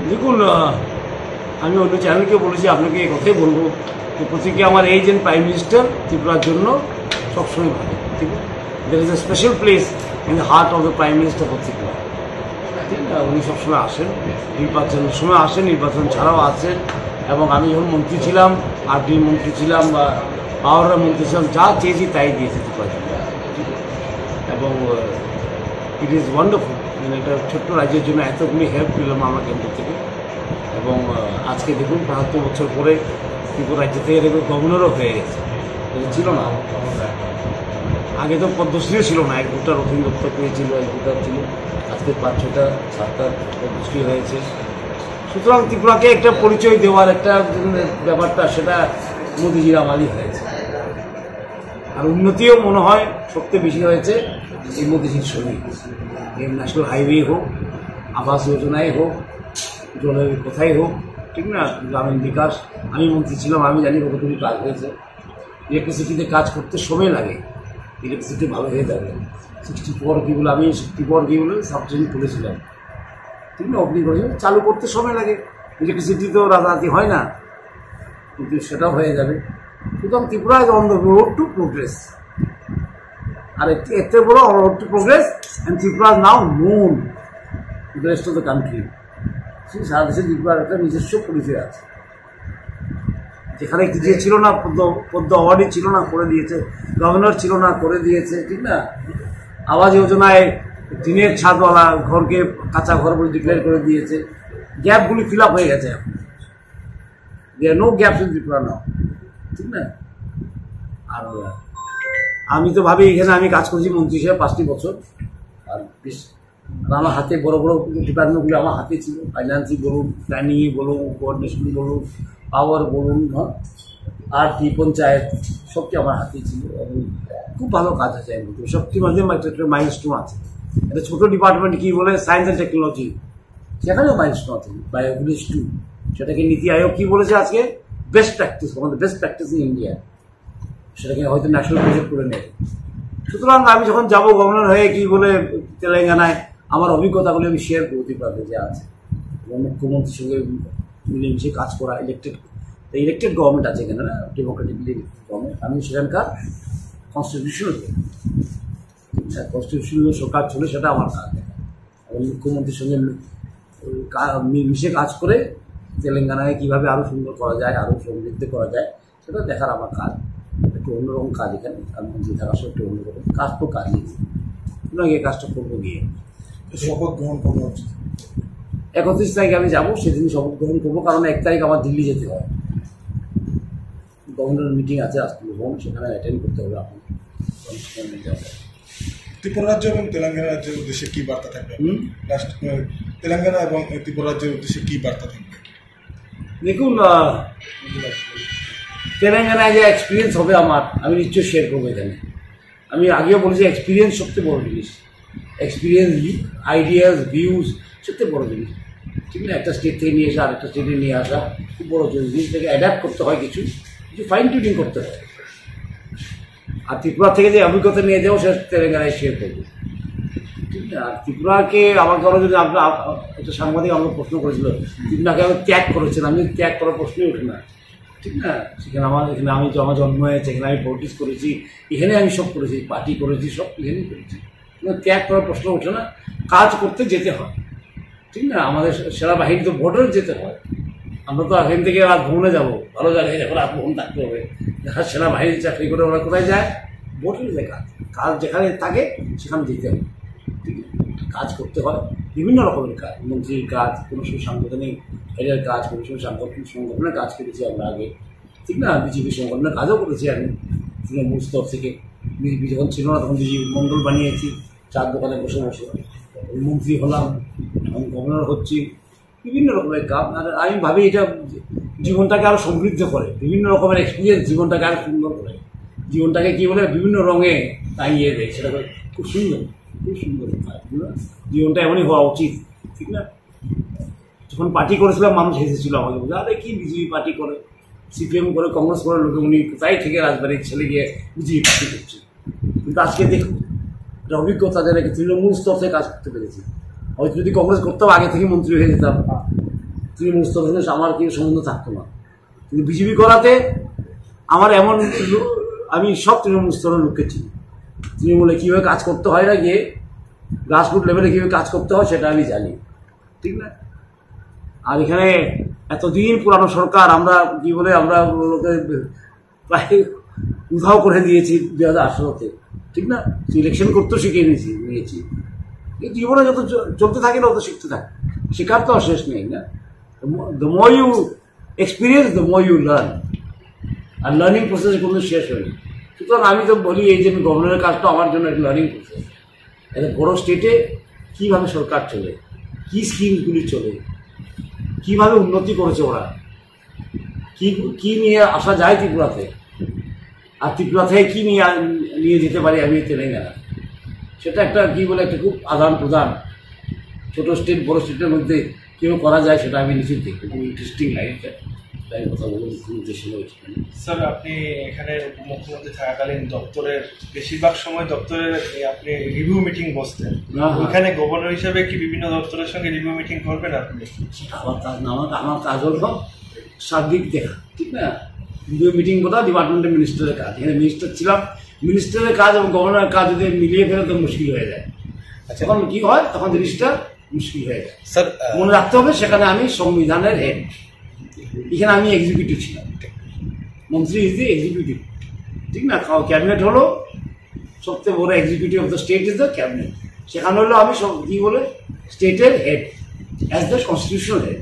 দেখুন, আমি অন্য চ্যানেলকে বলেছি, আপনাকে এই কথাই বলবো যে প্রতীকে আমার এই যে প্রাইম মিনিস্টার ত্রিপুরার জন্য সবসময় ভালো। ঠিক আছে, there is a special place in the heart of the prime minister for Tripura. ঠিক না, উনি সবসময় আসেন, নির্বাচনের সময় আসেন, নির্বাচন ছাড়াও আসেন। এবং আমি যখন মন্ত্রী ছিলাম, আরডির মন্ত্রী ছিলাম বা পাওয়ারের মন্ত্রী ছিলাম, যা চেয়েছি তাই দিয়েছি ত্রিপুরা জন্য। এবং ইট ইজ ওয়ান্ডারফুল, মানে একটা ছোট্ট রাজ্যের জন্য এতগুলি হেল্প পেলাম আমার কেন্দ্র থেকে। এবং আজকে দেখুন ৭৫ বছর পরে ত্রিপুরা রাজ্য থেকে দেখুন গভর্নরও হয়ে গেছে, এটা ছিল না আগে। তো পদ্মশ্রীও ছিল না, ১-২টা রথীন দত্ত পেয়েছিল, ১-২টা ছিল, আজকে ৫-৬টা ৭টা পদ্মশ্রী হয়েছে। সুতরাং ত্রিপুরাকে একটা পরিচয় দেওয়ার একটা ব্যাপারটা, সেটা মোদিজির আমালই হয়েছে। আর উন্নতিও মনে হয় সবচেয়ে বেশি হয়েছে এই মোদিজির সঙ্গে। এই ন্যাশনাল হাইওয়ে হোক, আবাস যোজনায় হোক, জলের কোথায় হোক, ঠিক না, গ্রামীণ বিকাশ। আমি মন্ত্রী ছিলাম, আমি জানি কতটুকু কাজ হয়েছে। ইলেকট্রিসিটিতে কাজ করতে সময় লাগে, ইলেকট্রিসিটি ভালো হয়ে যাবে। 64 কেবল, আমি 64 কেবলের সাবস্টেশন খুলেছিলাম, ঠিক না, অগ্নি করে চালু করতে সময় লাগে। ইলেকট্রিসিটি তো রাতারাতি হয় না, কিন্তু সেটাও হয়ে যাবে। সুতরাং Tripura is on the road to progress. আর এতে বড় road to progress, and Tripura is now known to the rest of the country. সারা দেশে ত্রিপুরার একটা নিজস্ব পরিচয় আছে, যেখানে যে ছিল না, পদ্ম অ্যাওয়ার্ডই ছিল না, করে দিয়েছে। গভর্নর ছিল না, করে দিয়েছে, ঠিক না। আবাস যোজনায় টিনের ছাদওয়ালা ঘরকে কাঁচা ঘর বলে ডিক্লেয়ার করে দিয়েছে। গ্যাপগুলি ফিল আপ হয়ে গেছে এখন, there no gaps in Tripura now, ঠিক না। আর আমি তো ভাবি, এখানে আমি কাজ করছি মন্ত্রী হিসেবে 5টি বছর, আর বেশ আমার হাতে বড় বড় ডিপার্টমেন্টগুলো আমার হাতে ছিল। ফাইন্যান্সই বলুন, প্ল্যানিংই বলুন, কোঅর্ডিনেশন বলুন, পাওয়ার বলুন, আর কি পঞ্চায়েত, সবটি আমার হাতেই ছিল। এবং খুব ভালো কাজ আছে। সবটির মধ্যে একটা মাইলস্টোন আছে। একটা ছোটো ডিপার্টমেন্ট কি বলে, সায়েন্স অ্যান্ড টেকনোলজি, সেখানেও মাইলস্টোন আছে, বায়োভিলেজ 2। সেটাকে নীতি আয়োগ কি বলেছে আজকে, বেস্ট প্র্যাকটিস, আমাদের বেস্ট প্র্যাকটিস ইন ইন্ডিয়া। সেটাকে হয়তো ন্যাশনাল প্রজেক্ট করে নেবে। সুতরাং আমি যখন যাবো গভর্নর হয়ে, কি বলে তেলেঙ্গানায়, আমার অভিজ্ঞতাগুলো আমি শেয়ার করতে পারবো যে আছে। এবং মুখ্যমন্ত্রীর সঙ্গে মিলেমিশে কাজ করা, ইলেকটেড গভর্নমেন্ট আছে এখানে না, ডেমোক্রেটিকলি গভর্নমেন্ট। আমি সেখানকার কনস্টিটিউশনাল সরকার চলে, সেটা আমার কাজ। এবং মুখ্যমন্ত্রীর সঙ্গে মিশে কাজ করে তেলেঙ্গানায় কীভাবে আরও সুন্দর করা যায়, আরও সমৃদ্ধ করা যায়, সেটা দেখার আমার কাজ। একটু অন্যরকম কাজ এখানে, আমি মন্ত্রী থাকার সব একটু অন্যরকম কাজ, তো কাজই সুতরাং এই কাজটা করবো গিয়ে। শপথ গ্রহণ করবো 31 তারিখে আমি যাবো, সেদিন শপথ গ্রহণ করবো। কারণ 1 তারিখ আমার দিল্লি যেতে হয়, গভর্নর মিটিং আছে রাষ্ট্রপতি ভবন, সেখানে অ্যাটেন্ড করতে হবে। আপনার ত্রিপুরা রাজ্য এবং তেলেঙ্গানা রাজ্যের উদ্দেশ্যে কী বার্তা থাকবে? তেলেঙ্গানা এবং ত্রিপুরা রাজ্যের উদ্দেশ্যে কী বার্তা থাকবে? দেখুন, তেলেঙ্গানায় যে এক্সপিরিয়েন্স হবে আমার, আমি নিশ্চয়ই শেয়ার করবো এখানে। আমি আগেও বলেছি, এক্সপিরিয়েন্স সবচেয়ে বড় জিনিস। এক্সপিরিয়েন্স, আইডিয়াস, ভিউজ সবচেয়ে বড় জিনিস, ঠিক না। একটা স্টেট থেকে নিয়ে আসা, আরেকটা স্টেটে নিয়ে আসা খুব বড় জিনিস। থেকে অ্যাডাপ্ট করতে হয়, কিছু ফাইন টিউনিং করতে হয়। আর ত্রিপুরা থেকে যে অভিজ্ঞতা নিয়ে যাবো, সে তেলেঙ্গানায় শেয়ার করবো, ঠিক না। আর ত্রিপুরাকে আমাকে আরও যদি আপনার একটা সাংবাদিক আমাকে প্রশ্ন করেছিল, ত্রিপুরাকে আমি ত্যাগ করেছেন, আমি ত্যাগ করার প্রশ্নই ওঠে না, ঠিক না। সেখানে এখানে আমার জন্ম হয়েছে, এখানে আমি পলিটিক্স করেছি, এখানে আমি সব করেছি, পার্টি করেছি, সব এখানেই করেছি। ত্যাগ করার প্রশ্ন ওঠে না। কাজ করতে যেতে হয়, ঠিক না। আমাদের সেনাবাহিনী তো বর্ডারে যেতে হয়। আমরা তো এখান থেকে রাত ভ্রমণে যাবো, ভালো জায়গায় যাবো, রাত ভ্রমণ থাকতে হবে। সেনাবাহিনীর চাকরি করে ওরা কোথায় যায়? বর্ডারে যায়। কাজ যেখানে থাকে সেখানে যেতে হবে, ঠিক আছে। কাজ করতে হয়, বিভিন্ন রকমের কাজ, মন্ত্রীর কাজ, কোনো সময় সাংগঠনিক হেডের কাজ, কোনো সময় সংগঠনের কাজ করেছি আমরা আগে, ঠিক না। বিজেপি সংগঠনের কাজও করেছি আমি তৃণমূল স্তর থেকে। বিজেপি যখন ছিল না, তখন বিজেপি মণ্ডল বানিয়েছি, চার দোকানে বসে বসে। মন্ত্রী হলাম, আমি গভর্নর হচ্ছি, বিভিন্ন রকমের কাজ। আর আমি ভাবি এটা জীবনটাকে আরও সমৃদ্ধ করে, বিভিন্ন রকমের এক্সপিরিয়েন্স জীবনটাকে আরও সুন্দর করে, জীবনটাকে কী বলে বিভিন্ন রঙে টাঙিয়ে দেয়। সেটা খুব সুন্দর, খুব সুন্দর কাজ। জীবনটা এমনই হওয়া উচিত, ঠিক না। যখন পার্টি করেছিলাম, মানুষ হেসেছিল আমাকে, বলে আরে কি বিজেপি পার্টি করে, সিপিএম করে, কংগ্রেস করে, লোকে উনি কোথায় থেকে রাজবাড়ির ছেলে গিয়ে বিজেপি পার্টি করছে। কিন্তু আজকে দেখুন, একটা অভিজ্ঞতা, যারা তৃণমূল স্তর থেকে কাজ করতে পেরেছি। হয়তো যদি কংগ্রেস করতাম, আগে থেকে মন্ত্রী হয়ে যেতাম, তৃণমূল স্তরের সঙ্গে আমার কেউ সম্বন্ধ থাকতো না, কিন্তু বিজেপি করাতে আমার এমন আমি সব তৃণমূল স্তরের লোককে চিনি। তৃণমূলে কীভাবে কাজ করতে হয় না, গিয়ে গ্রাসরুট লেভেলে কীভাবে কাজ করতে হয় সেটা আমি জানি, ঠিক না? আর এখানে এতদিন পুরানো সরকার, আমরা কি বলে আমরা প্রায় উধাও করে দিয়েছি 2018-তে, ঠিক না? ইলেকশন করতেও শিখে নিয়েছি। এই জীবনে যত চলতে থাকে না তত শিখতে থাকে, শেখার তো শেষ নেই না। The more you experience the more you learn, আর লার্নিং প্রসেসে কোনো শেষ হয়নি। সুতরাং আমি তো বলি এই যে গভর্নরের কাজটা আমার জন্য একটা লার্নিং প্রসেস। একটা বড় স্টেটে কীভাবে সরকার চলে, কী স্কিমগুলি চলে, কীভাবে উন্নতি করেছে ওরা, কী নিয়ে আসা যায় ত্রিপুরাতে, আর ত্রিপুরা থেকে কী নিয়ে যেতে পারি আমি তেলেঙ্গানা, সেটা একটা কী বলে একটা খুব আদান প্রদান ছোটো স্টেট বড় স্টেটের মধ্যে কীভাবে করা যায় সেটা আমি নিশ্চিত দেখি। খুব ইন্টারেস্টিং লাগে, তাই কথা বলে উদ্দেশ্য হয়েছে। স্যার, আপনি এখানে মুখ্যমন্ত্রী থাকাকালীন দপ্তরের বেশিরভাগ সময় দপ্তরের আপনি রিভিউ মিটিং বসতেন, ওইখানে গভর্নর হিসাবে কি বিভিন্ন দপ্তরের সঙ্গে রিভিউ মিটিং করবেন আপনি? সেটা আমার কাজ না, আমার কাজ হলো সার্বিক দেখা, ঠিক না? রিভিউ মিটিং করা ডিপার্টমেন্টের মিনিস্টারের কাজ। এখানে মিনিস্টার ছিলাম, মিনিস্টারের কাজ এবং গভর্নরের কাজ যদি মিলিয়ে ফেলে তো মুশকিল হয়ে যায়। আচ্ছা, তখন কী হয়, তখন জিনিসটা মুশকিল হয়ে যায়। স্যার মনে রাখতে হবে সেখানে আমি সংবিধানের হেড, এখানে আমি এক্সিকিউটিভ ছিলাম, মন্ত্রী ইজ দি এক্সিকিউটিভ, ঠিক না? ক্যাবিনেট হলো সবচেয়ে বড় executive of the state is the cabinet, সেখানে হলো আমি সব কী বলে স্টেটের head as the constitutional head.